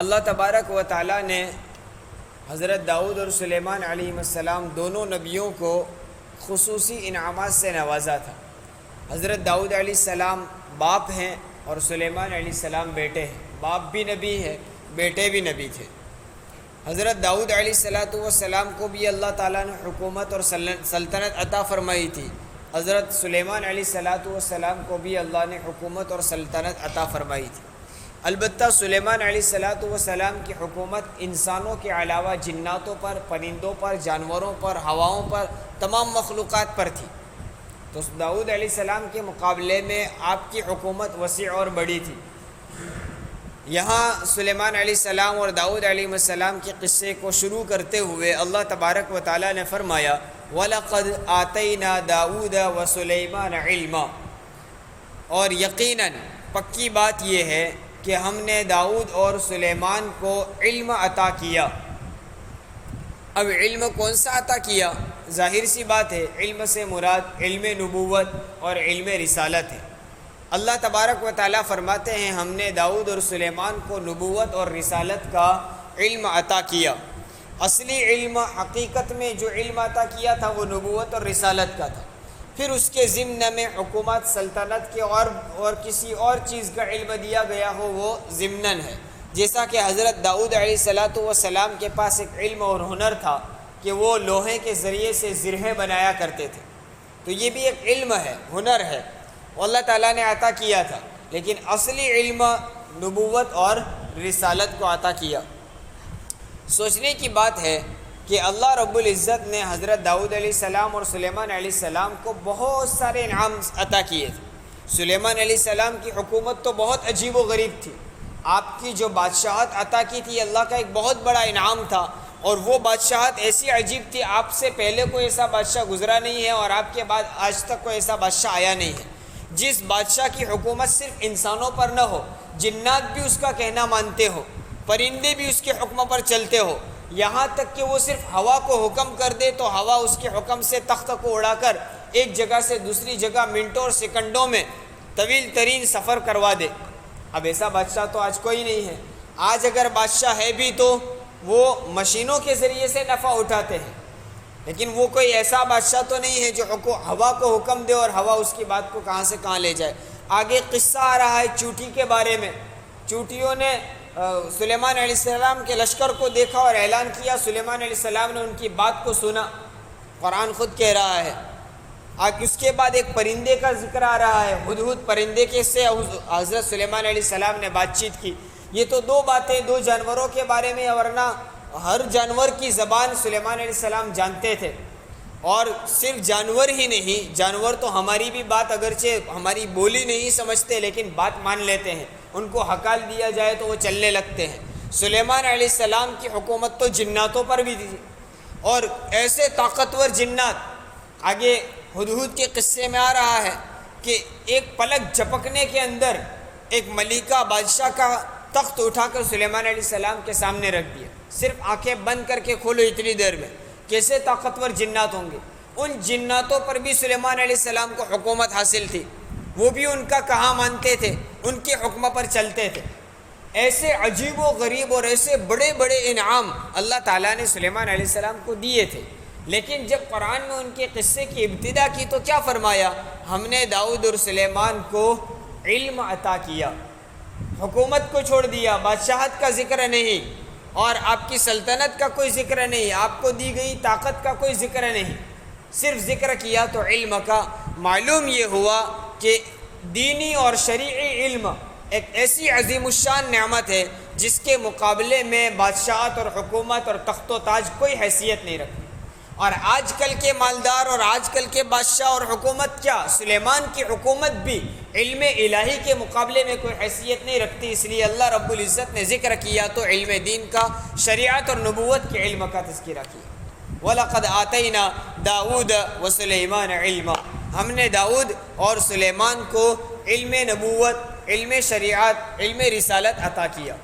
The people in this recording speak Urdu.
اللہ تبارک و تعالیٰ نے حضرت داؤد اور سلیمان علیہ السلام دونوں نبیوں کو خصوصی انعامات سے نوازا تھا۔ حضرت داؤد علیہ السلام باپ ہیں اور سلیمان علیہ السلام بیٹے ہیں۔ باپ بھی نبی ہے، بیٹے بھی نبی تھے۔ حضرت داؤد علیہ السلام کو بھی اللہ تعالیٰ نے حکومت اور سلطنت عطا فرمائی تھی۔ حضرت سلیمان علیہ السلام کو بھی اللہ نے حکومت اور سلطنت عطا فرمائی تھی۔ البتہ سلیمان علیہ السلام کی حکومت انسانوں کے علاوہ جناتوں پر، پرندوں پر، جانوروں پر، ہواؤں پر، تمام مخلوقات پر تھی۔ تو داؤد علیہ السلام کے مقابلے میں آپ کی حکومت وسیع اور بڑی تھی۔ یہاں سلیمان علیہ السلام اور داؤد علیہ السلام کے قصے کو شروع کرتے ہوئے اللہ تبارک و تعالیٰ نے فرمایا وَلَقَدْ آتَيْنَا دَاوُودَ وَسُلَيْمَانَ عِلْمًا، اور یقیناً پکی بات یہ ہے کہ ہم نے داؤد اور سلیمان کو علم عطا کیا۔ اب علم کون سا عطا کیا؟ ظاہر سی بات ہے، علم سے مراد علم نبوت اور علم رسالت ہے۔ اللہ تبارک و تعالیٰ فرماتے ہیں ہم نے داؤد اور سلیمان کو نبوت اور رسالت کا علم عطا کیا۔ اصلی علم، حقیقت میں جو علم عطا کیا تھا وہ نبوت اور رسالت کا تھا۔ پھر اس کے ضمن میں حکومت، سلطنت کے اور کسی اور چیز کا علم دیا گیا ہو وہ ضمناً ہے، جیسا کہ حضرت داؤد علیہ السلام کے پاس ایک علم اور ہنر تھا کہ وہ لوہے کے ذریعے سے زرہیں بنایا کرتے تھے۔ تو یہ بھی ایک علم ہے، ہنر ہے، وہ اللہ تعالیٰ نے عطا کیا تھا، لیکن اصلی علم نبوت اور رسالت کو عطا کیا۔ سوچنے کی بات ہے کہ اللہ رب العزت نے حضرت داؤد علیہ السلام اور سلیمان علیہ السلام کو بہت سارے انعام عطا کیے تھے۔ سلیمان علیہ السلام کی حکومت تو بہت عجیب و غریب تھی۔ آپ کی جو بادشاہت عطا کی تھی اللہ کا ایک بہت بڑا انعام تھا، اور وہ بادشاہت ایسی عجیب تھی، آپ سے پہلے کوئی ایسا بادشاہ گزرا نہیں ہے اور آپ کے بعد آج تک کوئی ایسا بادشاہ آیا نہیں ہے۔ جس بادشاہ کی حکومت صرف انسانوں پر نہ ہو، جنات بھی اس کا کہنا مانتے ہو، پرندے بھی اس کے حکم پر چلتے ہو، یہاں تک کہ وہ صرف ہوا کو حکم کر دے تو ہوا اس کے حکم سے تخت کو اڑا کر ایک جگہ سے دوسری جگہ منٹوں اور سیکنڈوں میں طویل ترین سفر کروا دے۔ اب ایسا بادشاہ تو آج کوئی نہیں ہے۔ آج اگر بادشاہ ہے بھی تو وہ مشینوں کے ذریعے سے نفع اٹھاتے ہیں، لیکن وہ کوئی ایسا بادشاہ تو نہیں ہے جو ہوا کو حکم دے اور ہوا اس کی بات کو کہاں سے کہاں لے جائے۔ آگے قصہ آ رہا ہے چونٹی کے بارے میں۔ چونٹیوں نے سلیمان علیہ السلام کے لشکر کو دیکھا اور اعلان کیا، سلیمان علیہ السلام نے ان کی بات کو سنا، قرآن خود کہہ رہا ہے۔ اس کے بعد ایک پرندے کا ذکر آ رہا ہے، ہدہد پرندے کے سے حضرت سلیمان علیہ السلام نے بات چیت کی۔ یہ تو دو باتیں دو جانوروں کے بارے میں، ورنہ ہر جانور کی زبان سلیمان علیہ السلام جانتے تھے۔ اور صرف جانور ہی نہیں، جانور تو ہماری بھی بات اگرچہ ہماری بولی نہیں سمجھتے لیکن بات مان لیتے ہیں، ان کو ہکال دیا جائے تو وہ چلنے لگتے ہیں۔ سلیمان علیہ السلام کی حکومت تو جناتوں پر بھی تھی، اور ایسے طاقتور جنات، آگے ہدہد کے قصے میں آ رہا ہے کہ ایک پلک جھپکنے کے اندر ایک ملکہ بادشاہ کا تخت اٹھا کر سلیمان علیہ السلام کے سامنے رکھ دیا۔ صرف آنکھیں بند کر کے کھولو اتنی دیر میں، کیسے طاقتور جنات ہوں گے۔ ان جناتوں پر بھی سلیمان علیہ السلام کو حکومت حاصل تھی، وہ بھی ان کا کہا مانتے تھے، ان کے حکم پر چلتے تھے۔ ایسے عجیب و غریب اور ایسے بڑے بڑے انعام اللہ تعالیٰ نے سلیمان علیہ السلام کو دیے تھے، لیکن جب قرآن میں ان کے قصے کی ابتدا کی تو کیا فرمایا؟ ہم نے داؤد اور سلیمان کو علم عطا کیا۔ حکومت کو چھوڑ دیا، بادشاہت کا ذکر نہیں، اور آپ کی سلطنت کا کوئی ذکر نہیں، آپ کو دی گئی طاقت کا کوئی ذکر نہیں، صرف ذکر کیا تو علم کا۔ معلوم یہ ہوا کہ دینی اور شرعی علم ایک ایسی عظیم الشان نعمت ہے جس کے مقابلے میں بادشاہت اور حکومت اور تخت و تاج کوئی حیثیت نہیں رکھتی۔ اور آج کل کے مالدار اور آج کل کے بادشاہ اور حکومت کیا، سلیمان کی حکومت بھی علم الہی کے مقابلے میں کوئی حیثیت نہیں رکھتی، اس لیے اللہ رب العزت نے ذکر کیا تو علم دین کا، شریعت اور نبوت کے علم کا تذکرہ کیا۔ وَلَقَدْ آتَيْنَا دَاوُودَ وَسُلَيْمَانَ عِلْمًا، ہم نے داؤد اور سلیمان کو علم نبوت، علم شریعت، علم رسالت عطا کیا۔